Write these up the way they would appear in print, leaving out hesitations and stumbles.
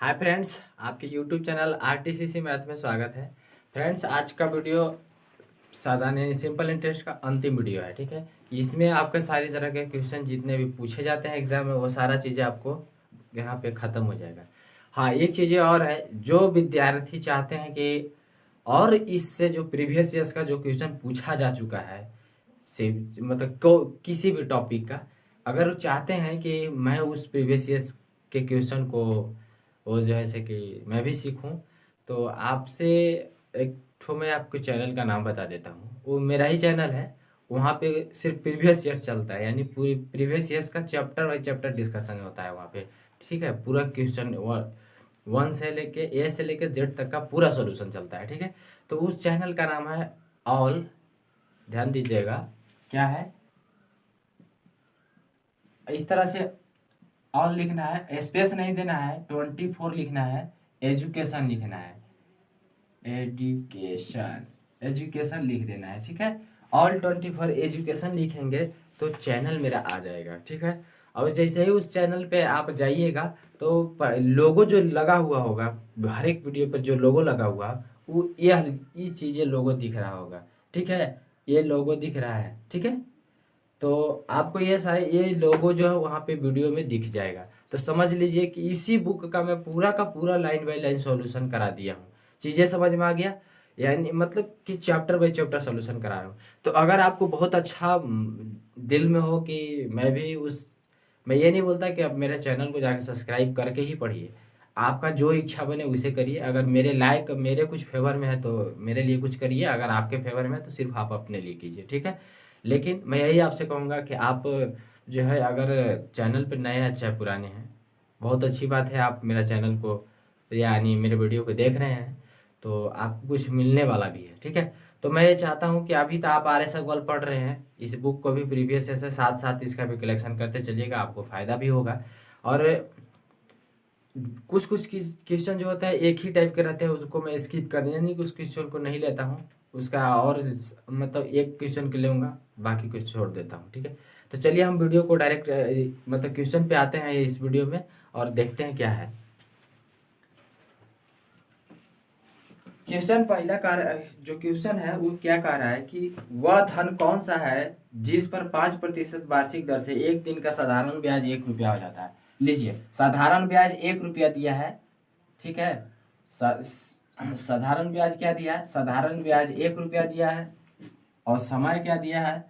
Hi friends, आपके YouTube channel आरटीसीसी math में स्वागत है। फ्रेंड्स, आज का वीडियो साधारण यानी सिंपल इंटरेस्ट का अंतिम वीडियो है। ठीक है, इसमें आपके सारी तरह के क्वेश्चन जितने भी पूछे जाते हैं एग्जाम में वो सारा चीज़ें आपको यहाँ पे ख़त्म हो जाएगा। हाँ, एक चीज़ें और है, जो विद्यार्थी चाहते हैं कि और इससे जो प्रीवियस ईयर्स का जो क्वेश्चन पूछा जा चुका है से मतलब किसी भी टॉपिक का, अगर वो चाहते हैं कि मैं उस प्रीवियस ईयर्स के क्वेश्चन को वो जो है से कि मैं भी सीखूं, तो आपसे एक ठो मैं आपको चैनल का नाम बता देता हूं। वो मेरा ही चैनल है। वहाँ पे सिर्फ प्रीवियस ईयर्स चलता है, यानी पूरी प्रीवियस ईयर्स का चैप्टर बाई चैप्टर डिस्कशन होता है वहाँ पे। ठीक है, पूरा क्वेश्चन वन से लेके ए से लेके जेड तक का पूरा सोल्यूशन चलता है। ठीक है, तो उस चैनल का नाम है ऑल, ध्यान दीजिएगा क्या है, इस तरह से ऑल लिखना है, स्पेस नहीं देना है, 24 लिखना है, एजुकेशन लिखना है, एजुकेशन एजुकेशन लिख देना है। ठीक है, ऑल 24 एजुकेशन लिखेंगे तो चैनल मेरा आ जाएगा। ठीक है, और जैसे ही उस चैनल पे आप जाइएगा तो लोगो जो लगा हुआ होगा, हर एक वीडियो पर जो लोगो लगा हुआ वो ये चीज़ें लोगो दिख रहा होगा। ठीक है, ये लोगो दिख रहा है। ठीक है, तो आपको ये सारे ये लोगो जो है वहाँ पे वीडियो में दिख जाएगा। तो समझ लीजिए कि इसी बुक का मैं पूरा का पूरा लाइन बाय लाइन सॉल्यूशन करा दिया हूँ। चीज़ें समझ में आ गया, यानी मतलब कि चैप्टर बाय चैप्टर सॉल्यूशन करा रहा हूँ। तो अगर आपको बहुत अच्छा दिल में हो कि मैं ये नहीं बोलता कि आप मेरे चैनल को जाकर सब्सक्राइब करके ही पढ़िए, आपका जो इच्छा बने उसे करिए। अगर मेरे लायक मेरे कुछ फेवर में है तो मेरे लिए कुछ करिए, अगर आपके फेवर में है तो सिर्फ आप अपने लिए कीजिए। ठीक है, लेकिन मैं यही आपसे कहूँगा कि आप जो है अगर चैनल पर नए हैं चाहे पुराने हैं, बहुत अच्छी बात है आप मेरा चैनल को यानी मेरे वीडियो को देख रहे हैं, तो आपको कुछ मिलने वाला भी है। ठीक है, तो मैं ये चाहता हूँ कि अभी तो आप आर एस अग्रवाल पढ़ रहे हैं, इस बुक को भी प्रीवियस से साथ साथ इसका भी कलेक्शन करते चलिएगा, आपको फ़ायदा भी होगा। और कुछ कुछ क्वेश्चन जो होता है एक ही टाइप के रहते हैं, उसको मैं स्किप कर यानी कि उस क्वेश्चन को नहीं लेता हूँ, उसका और मतलब एक क्वेश्चन के लूँगा, बाकी कुछ छोड़ देता हूँ। ठीक है, तो चलिए हम वीडियो को डायरेक्ट मतलब क्वेश्चन पे आते हैं इस वीडियो में और देखते हैं क्या है। क्वेश्चन पहला जो क्वेश्चन है वो क्या कह रहा है कि वह धन कौन सा है जिस पर 5% वार्षिक दर से एक दिन का साधारण ब्याज 1 रुपया हो जाता है। लीजिए, साधारण ब्याज 1 रुपया दिया है। ठीक है, साधारण ब्याज क्या दिया है, साधारण ब्याज 1 रुपया दिया है। और समय क्या दिया है,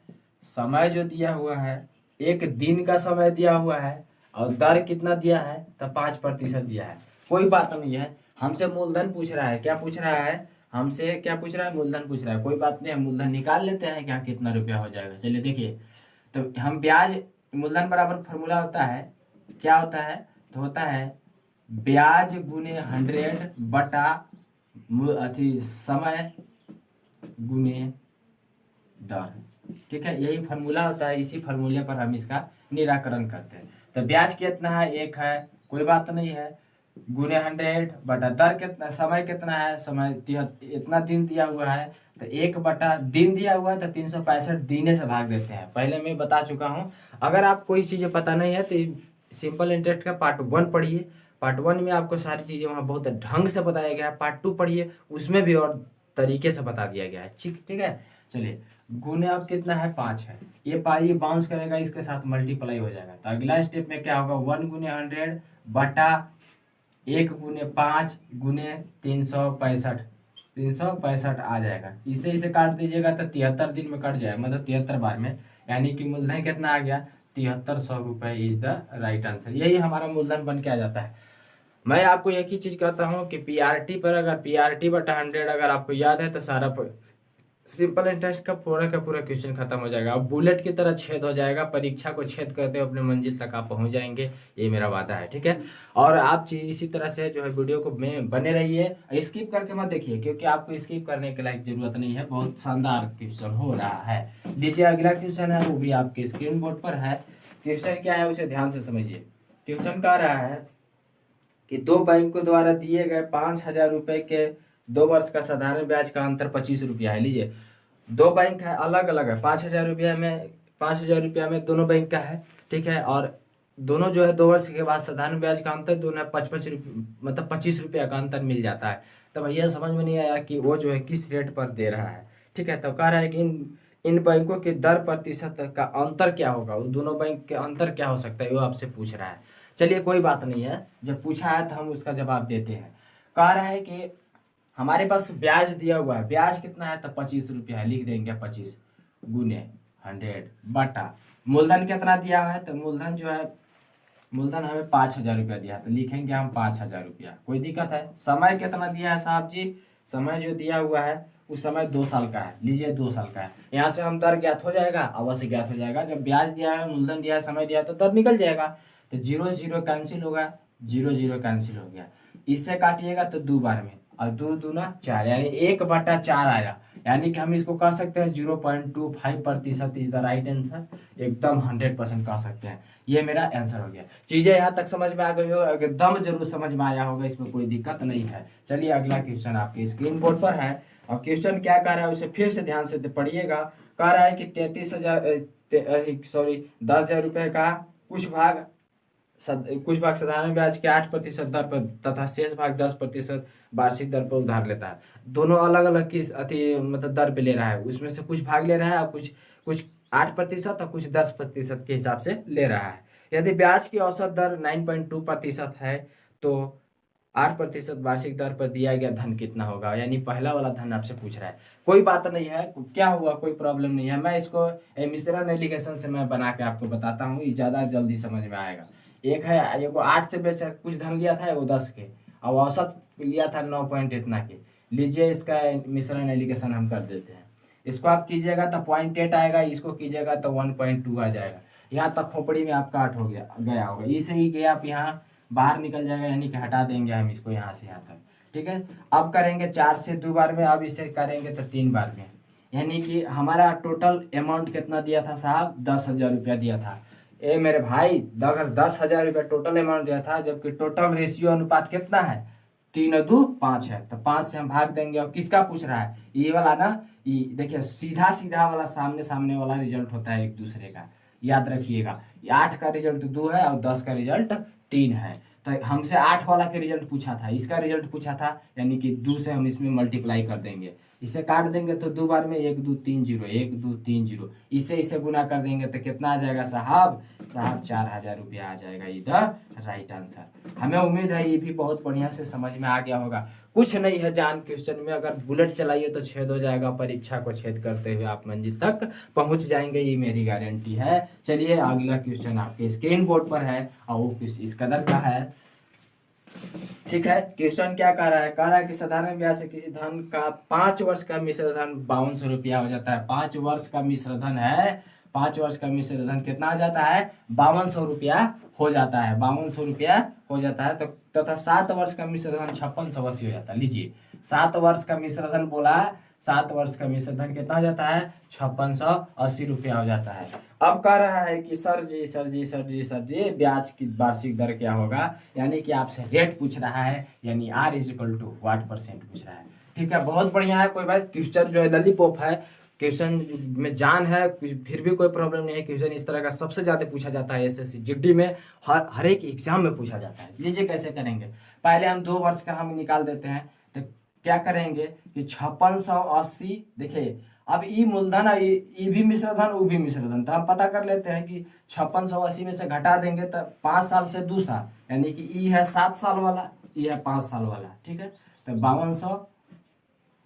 समय जो दिया हुआ है एक दिन का समय दिया हुआ है, और दर कितना दिया है तो 5% दिया है। कोई बात नहीं है, हमसे मूलधन पूछ रहा है। क्या पूछ रहा है, हमसे क्या पूछ रहा है, मूलधन पूछ रहा है। कोई बात नहीं, हम मूलधन निकाल लेते हैं, क्या कितना रुपया हो जाएगा। चलिए देखिए, तो हम ब्याज मूलधन बराबर फॉर्मूला होता है, क्या होता है, तो होता है ब्याज गुने 100 बटा समय गुने दर। ठीक है, यही फार्मूला होता है, इसी फार्मूले पर हम इसका निराकरण करते हैं। तो ब्याज कितना है, 1 है, कोई बात नहीं है, गुने 100 बटा दर कितना, समय कितना है, समय इतना दिन दिया हुआ है, तो 1 बटा दिन दिया हुआ है तो 365 दिने से भाग देते हैं। पहले मैं बता चुका हूँ। अगर आप कोई चीज़ें पता नहीं है तो सिंपल इंटरेस्ट का पार्ट 1 पढ़िए। पार्ट 1 में आपको सारी चीज़ें वहाँ बहुत ढंग से बताया गया है। पार्ट 2 पढ़िए, उसमें भी और तरीके से बता दिया गया है। ठीक ठीक है, चलिए गुने अब कितना है, 5 है, ये पाई बाउंस करेगा, इसके साथ मल्टीप्लाई हो जाएगा। तो अगला स्टेप में क्या होगा, 1 गुने 100 बटा 1 गुने 5 गुने 365 आ जाएगा। इसे काट दीजिएगा तो 73 दिन में कट जाएगा, मतलब 73 बार में, यानी कि मूलधन कितना आ गया, 7300 रुपये इज द राइट आंसर। यही हमारा मूलधन बन के आ जाता है। मैं आपको एक ही चीज कहता हूँ कि पीआरटी पर अगर पीआरटी बटा 100 अगर आपको याद है तो सारा सिंपल इंटरेस्ट का पूरा क्वेश्चन खत्म हो जाएगा। अब बुलेट की तरह छेद हो जाएगा, परीक्षा को छेद करते हुए अपने मंजिल तक आप पहुंच जाएंगे, ये मेरा वादा है। ठीक है, और आप इसी तरह से जो है वीडियो को में बने रहिए, स्किप करके मत देखिए, क्योंकि आपको स्किप करने के लायक जरूरत नहीं है, बहुत शानदार क्वेश्चन हो रहा है। लीजिए अगला क्वेश्चन है, वो भी आपके स्क्रीन बोर्ड पर है। क्वेश्चन क्या है उसे ध्यान से समझिए। क्वेश्चन कह रहा है कि दो बैंकों द्वारा दिए गए 5,000 रुपए के 2 वर्ष का साधारण ब्याज का अंतर 25 रुपया है। लीजिए, दो बैंक है, अलग अलग है, 5,000 रुपया में 5,000 रुपया में दोनों बैंक का है। ठीक है, और दोनों जो है 2 वर्ष के बाद साधारण ब्याज का अंतर दोनों 55 रुपये मतलब 25 रुपया का अंतर मिल जाता है। तो भैया समझ में नहीं आया कि वो जो है किस रेट पर दे रहा है। ठीक है, तो कह रहा है कि इन बैंकों के दर प्रतिशत का अंतर क्या होगा, उन दोनों बैंक के अंतर क्या हो सकता है, वो आपसे पूछ रहा है। चलिए कोई बात नहीं है, जब पूछा है तो हम उसका जवाब देते हैं। कह रहा है कि हमारे पास ब्याज दिया हुआ है, ब्याज कितना है तो 25 रुपया है, लिख देंगे 25 गुने 100 बटा मूलधन कितना दिया है, तो मूलधन जो है मूलधन हमें 5,000 रुपया दिया है, तो लिखेंगे हम 5,000 रुपया। कोई दिक्कत है? समय कितना दिया है साहब जी, समय जो दिया हुआ है उस समय 2 साल का है, लीजिए 2 साल का है। यहाँ से हम दर ज्ञात हो जाएगा, अवश्य ज्ञात हो जाएगा। जब ब्याज दिया है, मूलधन दिया है, समय दिया है, तो दर निकल जाएगा। तो 0 0 कैंसिल होगा, 0 0 कैंसिल हो गया। इससे काटिएगा तो 2 बार में, और 2 दूना 4, यानी 1/4 आया। यानी कि हम इसको कह सकते हैं 0.25% इज द राइट आंसर, एकदम 100% कह सकते हैं। ये मेरा आंसर हो गया। चीजें यहाँ तक समझ में आ गई हो, एकदम जरूर समझ में आया होगा, इसमें कोई दिक्कत नहीं है। चलिए अगला क्वेश्चन आपके स्क्रीन बोर्ड पर है, और क्वेश्चन क्या कह रहा है उसे फिर से ध्यान से पढ़िएगा। कह रहा है कि 10,000 रुपये का कुछ भाग साधारण ब्याज के 8% दर पर तथा शेष भाग 10% वार्षिक दर पर उधार लेता है। दोनों अलग अलग किस अति मतलब दर पे ले रहा है, उसमें से कुछ भाग ले रहा है और कुछ कुछ 8% और कुछ 10% के हिसाब से ले रहा है। यदि ब्याज की औसत दर 9.2% है तो 8% वार्षिक दर पर दिया गया धन कितना होगा, यानी पहला वाला धन आपसे पूछ रहा है। कोई बात नहीं है, क्या हुआ, कोई प्रॉब्लम नहीं है। मैं इसको मिश्रण एलिगेशन से मैं बना के आपको बताता हूँ, ये ज्यादा जल्दी समझ में आएगा। एक है, एगो 8 से बेच कुछ धन लिया था, एगो 10 के, और औसत लिया था 9 पॉइंट इतना के। लीजिए इसका मिश्रण एलिगेशन हम कर देते हैं। इसको आप कीजिएगा तो 0.8 आएगा, इसको कीजिएगा तो 1.2 आ जाएगा। यहाँ तक खोपड़ी में आपका 8 हो गया होगा, इसे ही गया आप यहाँ बाहर निकल जाएगा, यानी कि हटा देंगे हम इसको यहाँ से यहाँ तक। ठीक है, अब करेंगे 4 से 2 बार में, अब इसे करेंगे तो 3 बार में। यानी कि हमारा टोटल अमाउंट कितना दिया था साहब, 10,000 रुपया दिया था। ए मेरे भाई, अगर 10,000 रुपया टोटल अमाउंट दिया था, जबकि टोटल रेशियो अनुपात कितना है, 3:2 5 है, तो 5 से हम भाग देंगे। और किसका पूछ रहा है, ये वाला ना, ये देखिए सीधा सीधा वाला सामने सामने वाला रिजल्ट होता है एक दूसरे का, याद रखिएगा। 8 का रिजल्ट 2 है और 10 का रिजल्ट 3 है। तो हमसे 8 वाला के रिजल्ट पूछा था, इसका रिजल्ट पूछा था, यानी कि 2 से हम इसमें मल्टीप्लाई कर देंगे। इसे काट देंगे तो 2 बार में 1 2 3 0, 1 2 3 0, इसे गुना कर देंगे तो कितना आ जाएगा साहब, 4,000 रुपया आ जाएगा इधर राइट आंसर। हमें उम्मीद है ये भी बहुत बढ़िया से समझ में आ गया होगा। कुछ नहीं है जान, क्वेश्चन में अगर बुलेट चलाइए तो छेद हो जाएगा, परीक्षा को छेद करते हुए आप मंजिल तक पहुंच जाएंगे, ये मेरी गारंटी है। चलिए अगला क्वेश्चन आपके स्क्रीन बोर्ड पर है, और वो इस कदर का है। ठीक है, क्वेश्चन क्या कह रहा है, कह रहा है कि साधारण ब्याज से किसी धन का 5 वर्ष का मिश्र धन 5200 रुपया हो जाता है। 5 वर्ष का मिश्र धन है, 5 वर्ष का मिश्र धन कितना हो जाता है, 5200 रुपया हो जाता है, 5200 रुपया हो जाता है। तो तथा 7 वर्ष का मिश्र धन 5680 हो जाता है। लीजिए 7 वर्ष का मिश्र धन बोला, 7 वर्ष का मिश्र धन कितना हो जाता है, 5680 रुपया हो जाता है। अब कह रहा है कि सर जी ब्याज की वार्षिक दर क्या होगा, यानी कि आपसे रेट पूछ रहा है, यानी R is equal to what percent पूछ रहा है। ठीक है, बहुत बढ़िया है। कोई बात, क्वेश्चन जो है लॉलीपॉप है, क्वेश्चन में जान है, फिर भी कोई प्रॉब्लम नहीं है। क्वेश्चन इस तरह का सबसे ज्यादा पूछा जाता है एसएससी जीडी में, हर एक एग्जाम में पूछा जाता है। लीजिए कैसे करेंगे, पहले हम 2 वर्ष का हम निकाल देते हैं। तो क्या करेंगे कि 5680, देखिए अब ई मूलधन है, ई भी मिश्र धन, ऊ भी मिश्र धन, तो हम पता कर लेते हैं कि 5680 में से घटा देंगे तो 5 साल से 2 साल, यानी कि ई है 7 साल वाला, ई है 5 साल वाला। ठीक है, तो 5200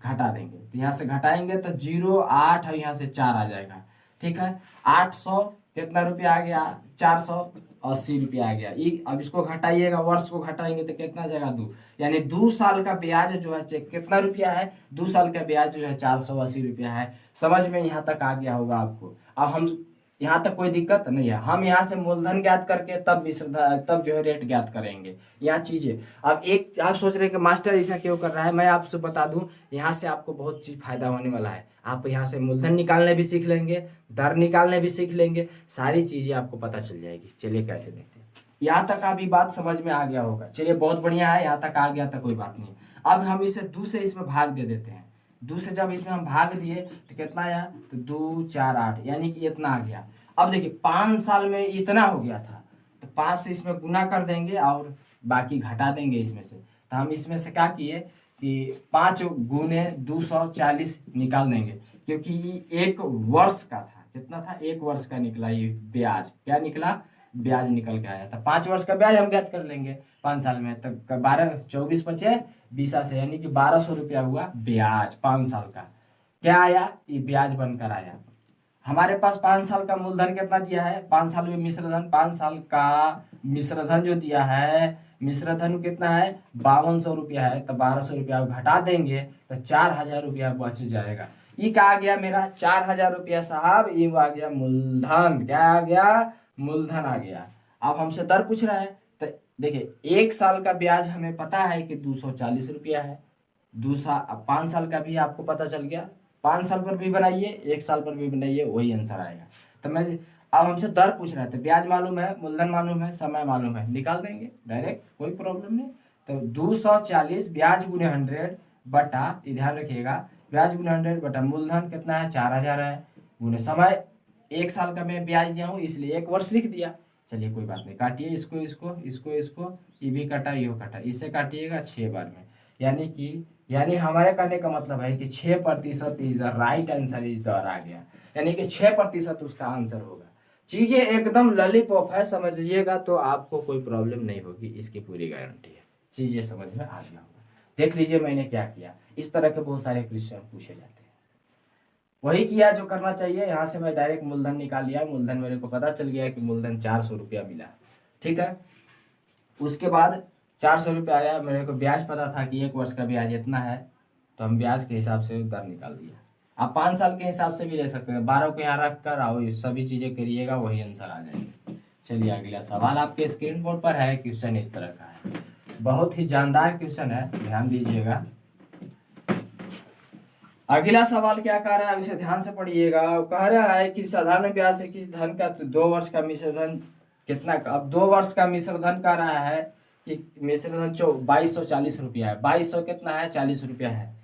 घटा देंगे, तो यहाँ से घटाएंगे तो 0 8 और यहाँ से 4 आ जाएगा। ठीक है, 800 कितना रुपया आ गया, 480 रुपया आ गया। अब इसको घटाइएगा, वर्ष को घटाएंगे तो कितना आ जाएगा, 2, यानी 2 साल का ब्याज जो है कितना रुपया है, 2 साल का ब्याज जो है 480 रुपया है। समझ में यहाँ तक आ गया होगा आपको। अब हम यहाँ तक कोई दिक्कत नहीं है, हम यहाँ से मूलधन ज्ञात करके तब जो है रेट ज्ञात करेंगे। यहाँ चीजें अब एक आप सोच रहे हैं कि मास्टर ऐसा क्यों कर रहा है, मैं आपसे बता दूं, यहाँ से आपको बहुत चीज फायदा होने वाला है। आप यहाँ से मूलधन निकालने भी सीख लेंगे, दर निकालने भी सीख लेंगे, सारी चीजें आपको पता चल जाएगी। चलिए कैसे देखते हैं, यहाँ तक अभी बात समझ में आ गया होगा। चलिए बहुत बढ़िया है, यहाँ तक आ गया तो कोई बात नहीं। अब हम इसे 2 से इसमें भाग दे देते हैं। 2 से जब इसमें हम भाग दिए तो कितना आया, तो 2 4 8, यानी कि इतना आ गया। अब देखिए 5 साल में इतना हो गया था, तो 5 से इसमें गुना कर देंगे और बाकी घटा देंगे इसमें से। तो हम इसमें से क्या किए कि 5 गुने 240 निकाल देंगे, क्योंकि ये 1 वर्ष का था। कितना था? 1 वर्ष का निकला ये ब्याज। क्या निकला? ब्याज निकल के आया था। 5 वर्ष का ब्याज हम ज्ञात कर लेंगे 5 साल में, तो 12 24 बचे 20 से, यानी कि 1200 रुपया हुआ ब्याज 5 साल का। क्या आया? ये ब्याज बनकर आया। हमारे पास 5 साल का मूलधन कितना दिया है? 5 साल में मिश्रधन, 5 साल का मिश्रधन जो दिया है, मिश्रधन कितना है? 5200 रुपया है। तो 1200 रुपया घटा देंगे तो 4000 रुपया बच जाएगा। ये क्या आ गया मेरा? 4000 रुपया साहब, ये आ गया मूलधन। क्या आ गया? मूलधन आ गया। अब हमसे दर पूछ रहा है, तो देखिए 1 साल का ब्याज हमें पता है कि 240 रुपया है। 5 साल का भी आपको पता चल गया। 5 साल पर भी बनाइए, 1 साल पर भी बनाइए, वही आंसर आएगा। तो मैं अब हमसे दर पूछ रहा था, ब्याज मालूम है, मूलधन मालूम है, समय मालूम है, निकाल देंगे डायरेक्ट, कोई प्रॉब्लम नहीं। तो 240 ब्याज गुने 100 बटा, ध्यान रखिएगा, ब्याज गुने 100 बटा मूलधन कितना है? 4000 है, गुने समय। 1 साल का मैं ब्याज दिया हूँ इसलिए 1 वर्ष लिख दिया। चलिए कोई बात नहीं, काटिए इसको इसको इसको इसको, ये भी कटा, ये कटा, इससे काटिएगा 6 बार में। यानी हमारे कहने का मतलब है कि 6% is the right answer, is दर आ गया, यानी कि 6% उसका आंसर होगा। चीजें एकदम लॉलीपॉप है, समझिएगा तो आपको कोई प्रॉब्लम नहीं होगी, इसकी पूरी गारंटी है। चीजें समझ में आ गया होगा। देख लीजिए मैंने क्या किया। इस तरह के बहुत सारे क्वेश्चन पूछे जाते हैं, वही किया जो करना चाहिए। यहाँ से मैं डायरेक्ट मूलधन निकाल लिया। मूलधन मेरे को पता चल गया कि मूलधन 400 रुपया मिला, ठीक है। उसके बाद 400 रुपया आया, मेरे को ब्याज पता था कि 1 वर्ष का ब्याज इतना है, तो हम ब्याज के हिसाब से दर निकाल दिया। आप 5 साल के हिसाब से भी ले सकते हैं। 12 को यहाँ रख कर आओ, सभी चीजें करिएगा, वही आंसर आ जाएंगे। चलिए अगला सवाल आपके स्क्रीन बोर्ड पर है। क्वेश्चन इस तरह का है, बहुत ही जानदार क्वेश्चन है, ध्यान दीजिएगा। अगला सवाल क्या कह रहा है, इसे ध्यान से पढ़िएगा। कह रहा है कि साधारण ब्याज से किस धन का 2 वर्ष का मिश्रधन कितना? अब 2 वर्ष का मिश्रधन कह रहा है कि मिश्रधन 2240 रुपया है। 2200 कितना है? 40 रुपया है।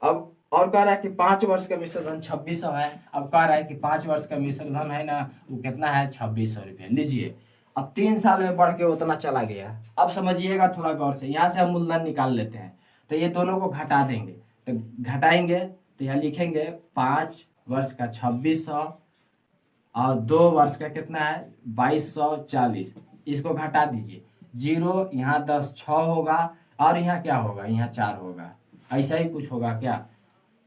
अब और कह रहा है कि 5 वर्ष का मिश्रधन 2600 है। अब कह रहा है कि 5 वर्ष का मिश्रधन है ना, वो कितना है? 2600 रुपया। लीजिए, अब 3 साल में बढ़ के उतना चला गया। अब समझिएगा थोड़ा गौर से, यहाँ से हम मूलधन निकाल लेते हैं, तो ये दोनों को घटा देंगे। तो घटाएंगे तो यहाँ लिखेंगे 5 वर्ष का 2600 और 2 वर्ष का कितना है? 2240। इसको घटा दीजिए, 0 यहाँ 10 6 होगा, और यहाँ क्या होगा? यहाँ 4 होगा। ऐसा ही कुछ होगा क्या?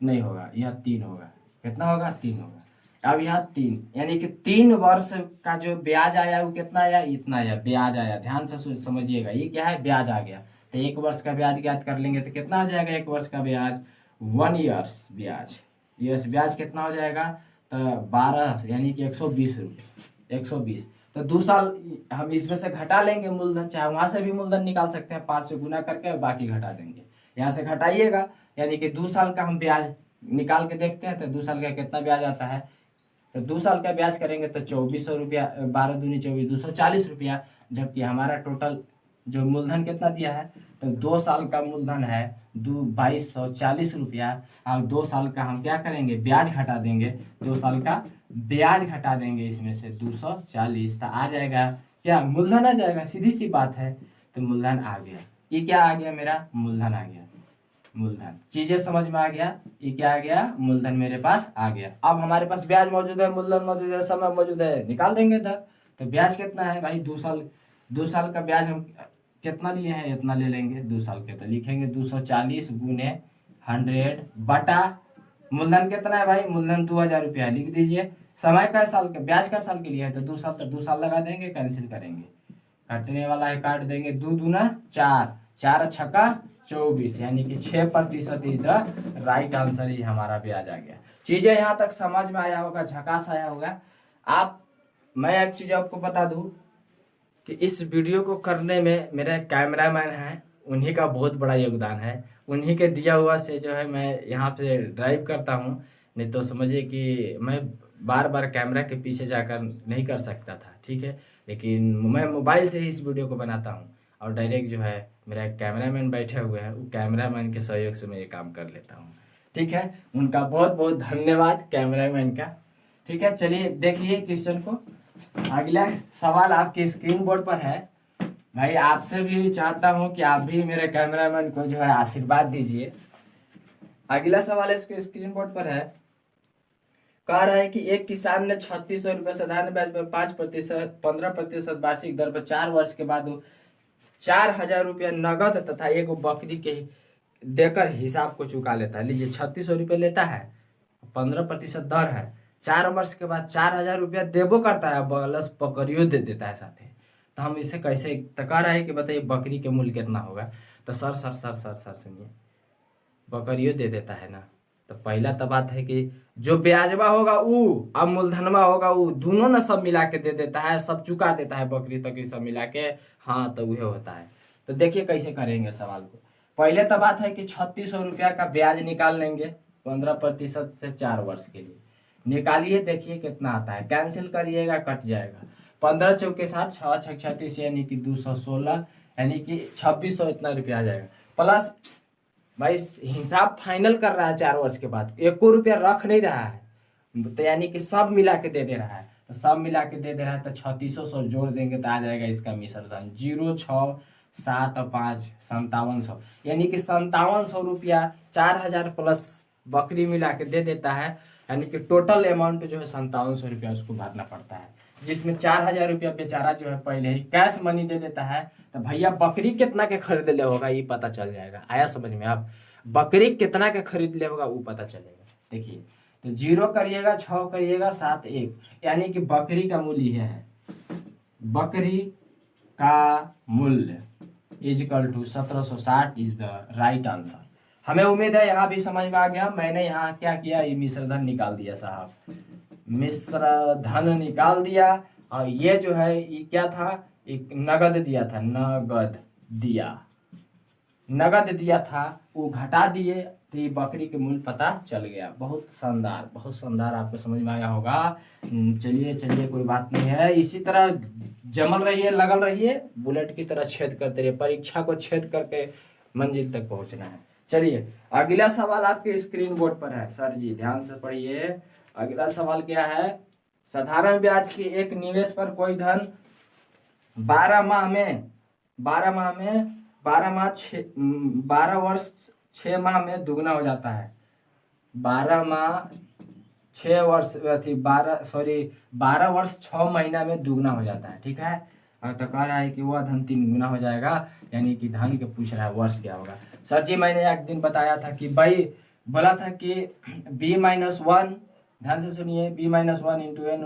नहीं होगा, यहाँ 3 होगा। कितना होगा? 3 होगा। अब यहाँ 3, यानी कि 3 वर्ष का जो ब्याज आया वो कितना आया? इतना आया, ब्याज आया। ध्यान से समझिएगा, ये क्या है? ब्याज आ गया। तो 1 वर्ष का ब्याज ज्ञात कर लेंगे तो कितना आ जाएगा? 1 वर्ष का ब्याज 1 ईयर्स ब्याज। यस, ब्याज कितना हो जाएगा? तो 12, यानी कि 120 रुपये, 120। तो 2 साल हम इसमें से घटा लेंगे मूलधन, चाहे वहां से भी मूलधन निकाल सकते हैं, 5 से गुना करके बाकी घटा देंगे। यहाँ से घटाइएगा, यानी कि 2 साल का हम ब्याज निकाल के देखते हैं। तो 2 साल का कितना ब्याज आता है? तो 2 साल का ब्याज करेंगे तो 2400 रुपया, 12 दूनी 24, 240 रुपया। जबकि हमारा टोटल जो मूलधन कितना दिया है, तो 2 साल का मूलधन है 2240 रुपया। और 2 साल का हम क्या करेंगे? ब्याज घटा देंगे। 2 साल का ब्याज घटा देंगे इसमें से 240, तो आ जाएगा क्या? मूलधन आ जाएगा, सीधी सी बात है। तो मूलधन आ गया। ये क्या आ गया मेरा? मूलधन आ गया। मूलधन, चीजें समझ में आ गया। ये क्या आ गया? मूलधन मेरे पास आ गया। अब हमारे पास ब्याज मौजूद है, मूलधन मौजूद है, समय मौजूद है, निकाल देंगे दर। तो ब्याज कितना है भाई? 2 साल का ब्याज हम कितना लिए हैं? इतना ले लेंगे 2 साल के। तो लिखेंगे 240 गुने 100 बटा मूलधन कितना है भाई? मूलधन 2000 रुपया है, लिख दीजिए। समय का साल का, ब्याज का साल के लिए है, तो 2 साल, तो 2 साल लगा देंगे, कैंसिल करेंगे, कटने वाला है, काट देंगे। 2 दूना 4, 4 छक्का 24, यानी कि 6% इज द राइट आंसर। ही हमारा ब्याज आ गया। चीजें यहाँ तक समझ में आया होगा, झकास आया होगा। मैं एक चीज आपको बता दूं कि इस वीडियो को करने में मेरा कैमरामैन है, उन्हीं का बहुत बड़ा योगदान है। उन्हीं के दिया हुआ से जो है मैं यहाँ पे ड्राइव करता हूँ। नहीं तो समझिए कि मैं बार बार कैमरा के पीछे जाकर नहीं कर सकता था, ठीक है। लेकिन मैं मोबाइल से ही इस वीडियो को बनाता हूँ, और डायरेक्ट जो है मेरा एक कैमरामैन बैठे हुए हैं, वो कैमरामैन के सहयोग से मैं ये काम कर लेता हूँ, ठीक है। उनका बहुत बहुत धन्यवाद कैमरामैन का, ठीक है। चलिए देखिए क्वेश्चन को। अगला सवाल आपके स्क्रीन बोर्ड पर है। भाई आपसे भी चाहता हूँ कि आप भी मेरे कैमरामैन को जो है आशीर्वाद दीजिए। अगला सवाल इसके स्क्रीन बोर्ड पर है। कह रहा है कि एक किसान ने 3600 रुपये साधारण ब्याज पर 5% 15% वार्षिक दर पर 4 वर्ष के बाद 4000 रुपया नगद तथा एक बकरी के देकर हिसाब को चुका लेता है। लीजिए 3600 रुपये लेता है, 15% दर है, 4 वर्ष के बाद 4000 रुपया देबो करता है, प्लस बकरियों दे देता है साथ ही। तो हम इसे कैसे, तो कह रहा है कि बताइए बकरी के मूल्य कितना होगा। तो sir sir sir sir sir सुनिए, बकरियों दे देता है ना, तो पहला तो बात है कि जो ब्याजवा होगा वो अब मूलधनवा होगा वो दोनों ना सब मिला के दे देता है, सब चुका देता है बकरी तकरी सब मिला के। हाँ तो वही होता है। तो देखिए कैसे करेंगे सवाल को। पहले तो बात है कि 3600 रुपया का ब्याज निकाल लेंगे 15% से 4 वर्ष के लिए। निकालिए, देखिए कितना आता है, कैंसिल करिएगा कट जाएगा। 15 चौके 60, 6 6 36 यानी कि 216 यानी कि 2600 इतना रुपया आ जाएगा। प्लस भाई हिसाब फाइनल कर रहा है 4 वर्ष के बाद, 1 रुपया रख नहीं रहा है, तो यानी कि सब मिला के दे दे रहा है। तो सब मिला के दे दे रहा है तो 3600 जोड़ देंगे तो आ जाएगा इसका मिश्र धन 0 6 7 5 5700 यानी कि 5700 रुपया 4000 प्लस बकरी मिला के दे देता है। यानी कि टोटल अमाउंट जो है 5700 रुपया उसको भरना पड़ता है, जिसमें 4000 रुपया बेचारा जो है पहले ही कैश मनी दे देता है। तो भैया बकरी कितना के खरीद ले होगा ये पता चल जाएगा। आया समझ में? आप बकरी कितना के खरीद ले होगा वो पता चलेगा। देखिए तो 0 करिएगा, 6 करिएगा, 7 1 यानी कि बकरी का मूल्य यह है, बकरी का मूल्य is equal to 1760 is the right answer. हमें उम्मीद है यहाँ भी समझ में आ गया। मैंने यहाँ क्या किया, ये मिश्र धन निकाल दिया साहब, मिश्र धन निकाल दिया। और ये जो है ये क्या था, एक नगद दिया था, नगद दिया था वो घटा दिए तो ये बकरी के मूल्य पता चल गया। बहुत शानदार, बहुत शानदार, आपको समझ में आया होगा। चलिए चलिए कोई बात नहीं है, इसी तरह जमल रहिए, लगल रहिए, बुलेट की तरह छेद करते रहिए, परीक्षा को छेद करके मंजिल तक पहुंचना है। चलिए अगला सवाल आपके स्क्रीन बोर्ड पर है। सर जी ध्यान से पढ़िए। अगला सवाल क्या है, साधारण ब्याज के एक निवेश पर कोई धन 12 वर्ष 6 माह में दुगना हो जाता है। 12 वर्ष 6 महीना में दुगना हो जाता है। ठीक है, और तो कह रहा है कि वह धन 3 गुना हो जाएगा, यानी कि धन के पूछ रहा है वर्ष क्या होगा। सर जी मैंने एक दिन बताया था कि भाई बोला था कि b-1, ध्यान से सुनिए, b-1 into N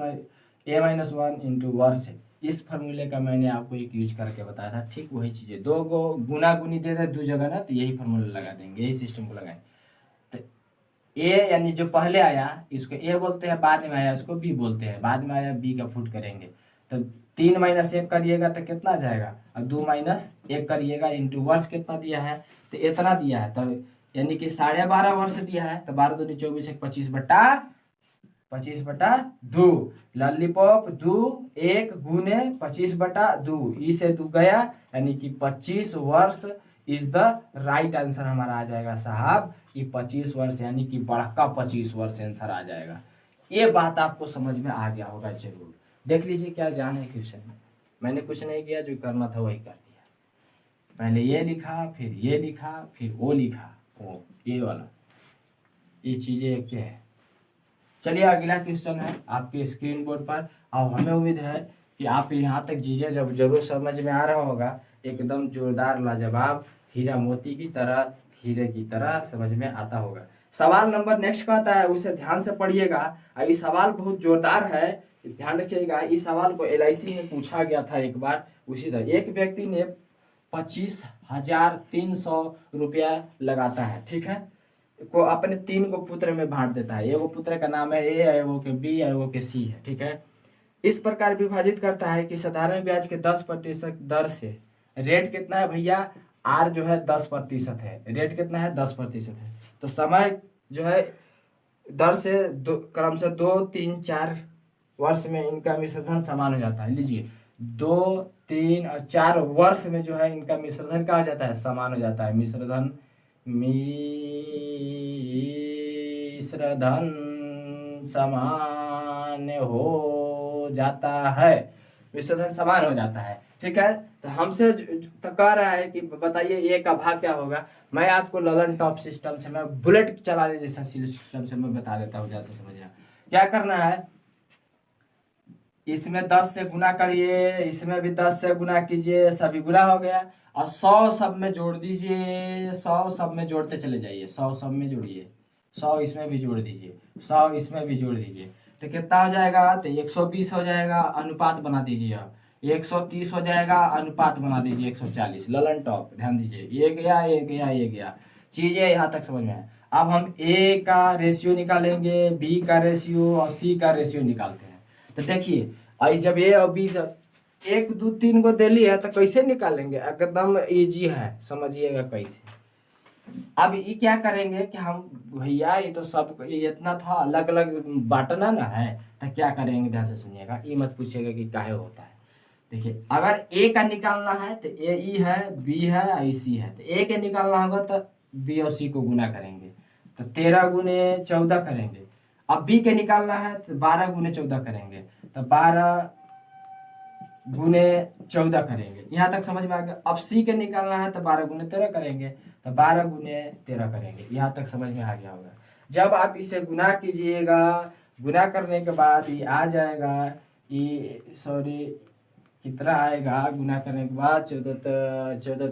a-1 into वर्ष। इस फॉर्मूले का मैंने आपको एक यूज करके बताया था। ठीक वही चीज़ें, दो को गुना गुनी दे दे दो जगह ना, तो यही फॉर्मूला लगा देंगे, यही सिस्टम को लगाएंगे। तो ए यानी जो पहले आया इसको ए बोलते हैं, बाद में आया इसको बी बोलते हैं, बाद में आया बी का फुट करेंगे। तो 3 - 1 करिएगा तो कितना आ जाएगा, और 2 - 1 करिएगा इंटू वर्ष कितना दिया है, तो इतना दिया है, तो यानी कि 12.5 वर्ष दिया है। तो 12 दूनी 24 25/2 लॉलीपॉप 2 1 गुने 25/2 ई से 2 गया, यानी कि 25 वर्ष इज द राइट आंसर हमारा आ जाएगा साहब। ये 25 वर्ष यानी कि बड़का 25 वर्ष आंसर आ जाएगा। ये बात आपको समझ में आ गया होगा जरूर। देख लीजिए क्या जान है क्वेश्चन में, मैंने कुछ नहीं किया, जो करना था वही कर दिया। पहले ये लिखा, फिर ये लिखा, फिर वो लिखा, वो ये वाला, ये चीजें एक है। चलिए अगला क्वेश्चन है आपके स्क्रीन बोर्ड पर, और हमें उम्मीद है कि आप यहाँ तक चीजें जब जरूर समझ में आ रहा होगा, एकदम जोरदार लाजवाब हीरा मोती की तरह, हीरे की तरह समझ में आता होगा। सवाल नंबर नेक्स्ट का आता है, उसे ध्यान से पढ़िएगा। ये सवाल बहुत जोरदार है, ध्यान रखिएगा। इस सवाल को LIC में पूछा गया था एक बार। उसी तरह एक व्यक्ति ने 25,300 रुपया लगाता है, ठीक है, को अपने 3 को पुत्र में बांट देता है। एगो पुत्र का नाम है ए, एगो के बी, एगो के सी है, ठीक है। इस प्रकार विभाजित करता है कि साधारण ब्याज के 10% दर से, रेट कितना है भैया, आर जो है 10% है, रेट कितना है 10% है। तो समय जो है दर से क्रम से 2 3 4 वर्ष में इनका मिश्रधन समान हो जाता है। लीजिए 2 3 और 4 वर्ष में जो है इनका मिश्रधन क्या हो जाता है, समान हो जाता है। मिश्रधन समान हो हो जाता है, विच्छेदन समान हो जाता है। ठीक है, तो हमसे तो कह रहा है कि बताइए ए का भाग क्या होगा। मैं आपको ललन टॉप सिस्टम से, मैं बुलेट चलाने जैसा सिस्टम से मैं बता देता हूँ, जैसे समझिए क्या करना है। इसमें 10 से गुना करिए, इसमें भी 10 से गुना कीजिए, सभी गुना हो गया, और 100 सब में जोड़ दीजिए, 100 सब में जोड़ते चले जाइए, 100 सब में जोड़िए, 100 इसमें भी जोड़ दीजिए, 100 इसमें भी जोड़ दीजिए, तो कितना हो जाएगा, तो 120 हो जाएगा, अनुपात बना दीजिए। अब 130 हो जाएगा, अनुपात बना दीजिए 140, ललन टॉप, ध्यान दीजिए, ये गया ये गया ये गया, चीजें यहाँ तक समझ में आए। अब हम ए का रेशियो निकालेंगे, बी का रेशियो और सी का रेशियो निकालते हैं। तो देखिए, आई जब ए और बी सब 1 2 3 को दिल्ली है तो कैसे निकालेंगे, एकदम इजी है, समझिएगा कैसे। अब ये क्या करेंगे कि हम भैया ये तो सब ये इतना था, अलग अलग बांटना ना है, तो क्या करेंगे, ध्यान से सुनिएगा, ये मत पूछिएगा कि काहे होता है। देखिए, अगर ए का निकालना है तो ए ई है, बी है और सी है, तो ए के निकालना होगा तो बी और सी को गुना करेंगे, तो 13 गुने 14 करेंगे। अब बी के निकालना है तो 12 गुने 14 करेंगे, तो 12 गुने 14 करेंगे, यहाँ तक समझ में आ गया। अब सी के निकालना है तो 12 गुने 13 करेंगे, तो 12 गुने 13 करेंगे, यहाँ तक समझ में आ गया होगा। जब आप इसे गुना कीजिएगा, गुना करने के बाद ये आ जाएगा, ये सॉरी कितना आएगा, गुना करने के बाद 14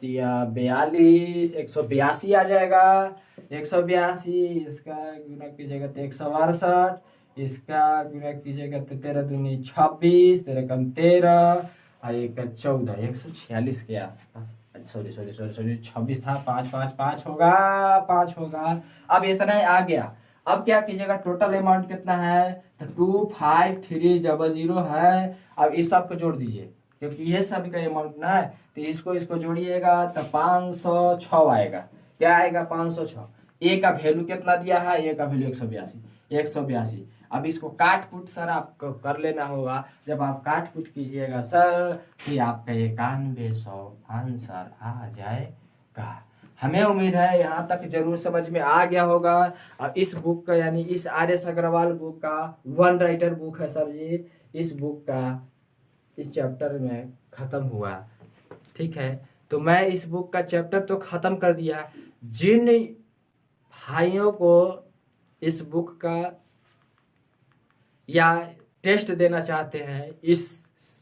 42 182 आ जाएगा, 182, इसका गुना कीजिएगा तो 162, इसका गुना कीजिएगा तो 13 दूनी 26, 13 कम 13 और 1 14, 146 के आसपास, सॉरी 26 था, 5 5 5 होगा, 5 होगा। अब इतना ही आ गया। अब क्या कीजिएगा, टोटल अमाउंट कितना है, तो 25300 है। अब इस सब को जोड़ दीजिए, क्योंकि ये सब का अमाउंट ना है, तो इसको जोड़िएगा तो 506 आएगा। क्या आएगा, 506। ए का वैल्यू कितना दिया है, ए का वैल्यू 182। अब इसको काट कुट सर आपको कर लेना होगा। जब आप काट कुट कीजिएगा सर, फिर आपका 9100 आंसर आ जाएगा। हमें उम्मीद है यहाँ तक जरूर समझ में आ गया होगा। और इस बुक का, यानी इस RS अग्रवाल बुक का वन राइटर बुक है सर जी, इस बुक का इस चैप्टर में ख़त्म हुआ। ठीक है, तो मैं इस बुक का चैप्टर तो ख़त्म कर दिया। जिन भाइयों को इस बुक का या टेस्ट देना चाहते हैं, इस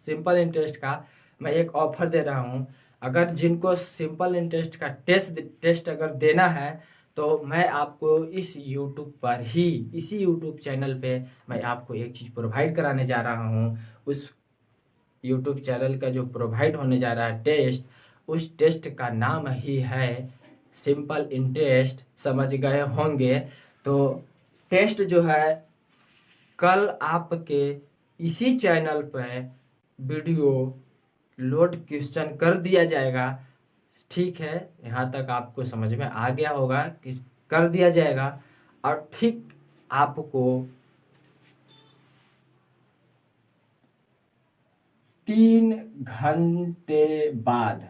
सिंपल इंटरेस्ट का, मैं एक ऑफर दे रहा हूँ। अगर जिनको सिंपल इंटरेस्ट का टेस्ट अगर देना है, तो मैं आपको इस YouTube पर ही, इसी YouTube चैनल पे मैं आपको एक चीज़ प्रोवाइड कराने जा रहा हूँ। उस YouTube चैनल का जो प्रोवाइड होने जा रहा है टेस्ट, उस टेस्ट का नाम ही है सिंपल इंटरेस्ट, समझ गए होंगे। तो टेस्ट जो है, कल आपके इसी चैनल पर वीडियो लोड क्वेश्चन कर दिया जाएगा। ठीक है, यहाँ तक आपको समझ में आ गया होगा कि कर दिया जाएगा। और ठीक आपको 3 घंटे बाद,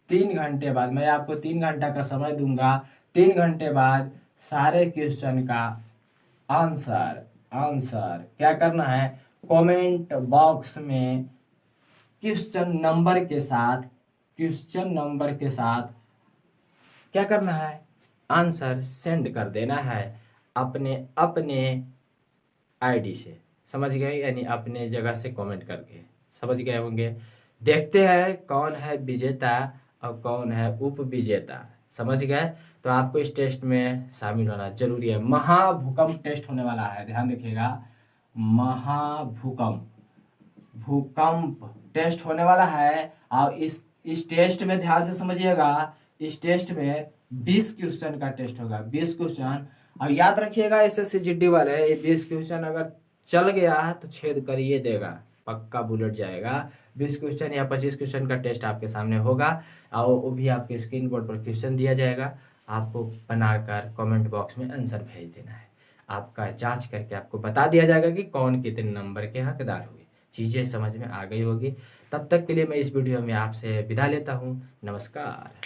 3 घंटे बाद मैं आपको 3 घंटा का समय दूंगा। 3 घंटे बाद सारे क्वेश्चन का आंसर क्या करना है, कमेंट बॉक्स में क्वेश्चन नंबर के साथ क्या करना है, आंसर सेंड कर देना है अपने आईडी से, समझ गए, यानी अपने जगह से कमेंट करके, समझ गए होंगे। देखते हैं कौन है विजेता और कौन है उप विजेता, समझ गए। तो आपको इस टेस्ट में शामिल होना जरूरी है। महाभूकंप टेस्ट होने वाला है, ध्यान रखिएगा, भूकंप टेस्ट होने वाला है। और इस टेस्ट में ध्यान से समझिएगा, इस टेस्ट में 20 क्वेश्चन का टेस्ट होगा, 20 क्वेश्चन। और याद रखिएगा SSCGD वाले, ये 20 क्वेश्चन अगर चल गया तो छेद करिए देगा, पक्का बुलेट जाएगा। 20 क्वेश्चन या 25 क्वेश्चन का टेस्ट आपके सामने होगा, और वो भी आपके स्क्रीन बोर्ड पर क्वेश्चन दिया जाएगा, आपको बनाकर कमेंट बॉक्स में आंसर भेज देना है। आपका जांच करके आपको बता दिया जाएगा कि कौन कितने नंबर के हकदार हुए। चीज़ें समझ में आ गई होगी। तब तक के लिए मैं इस वीडियो में आपसे विदा लेता हूँ। नमस्कार।